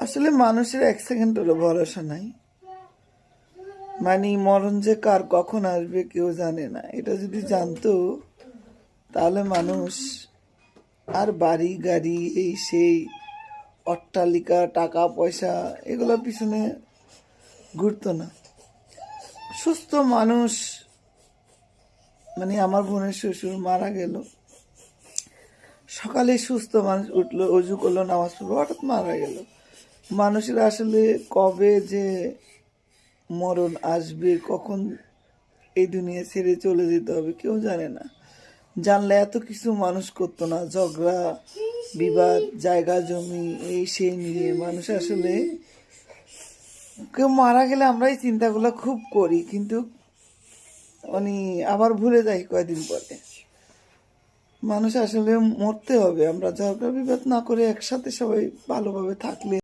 আসলে মানুষের এক সেকেন্ডেরও ভরসা নাই। মানে মরণ যে কার কখন আসবে কেউ জানে না। এটা যদি জানতো তাহলে মানুষ আর বাড়ি গাড়ি এই সেই অট্টালিকা টাকা পয়সা এগুলোর পিছনে ঘুরতো না। সুস্থ মানুষ, মানে আমার বোনের শ্বশুর মারা গেল, সকালে সুস্থ মানুষ উঠলো, অজু করলো, নামাজ পড়লো, হঠাৎ মারা গেল। মানুষের আসলে কবে যে মরণ আসবে, কখন এই দুনিয়া ছেড়ে চলে যেতে হবে কেউ জানে না। জানলে এত কিছু মানুষ করতো না, ঝগড়া বিবাদ জায়গা জমি এই সেই নিয়ে। মানুষ আসলে কেউ মারা গেলে আমরা এই চিন্তাগুলো খুব করি, কিন্তু মানে আবার ভুলে যাই কয়দিন পরে। মানুষ আসলে মরতে হবে, আমরা ঝগড়া বিবাদ না করে একসাথে সবাই ভালোভাবে থাকলে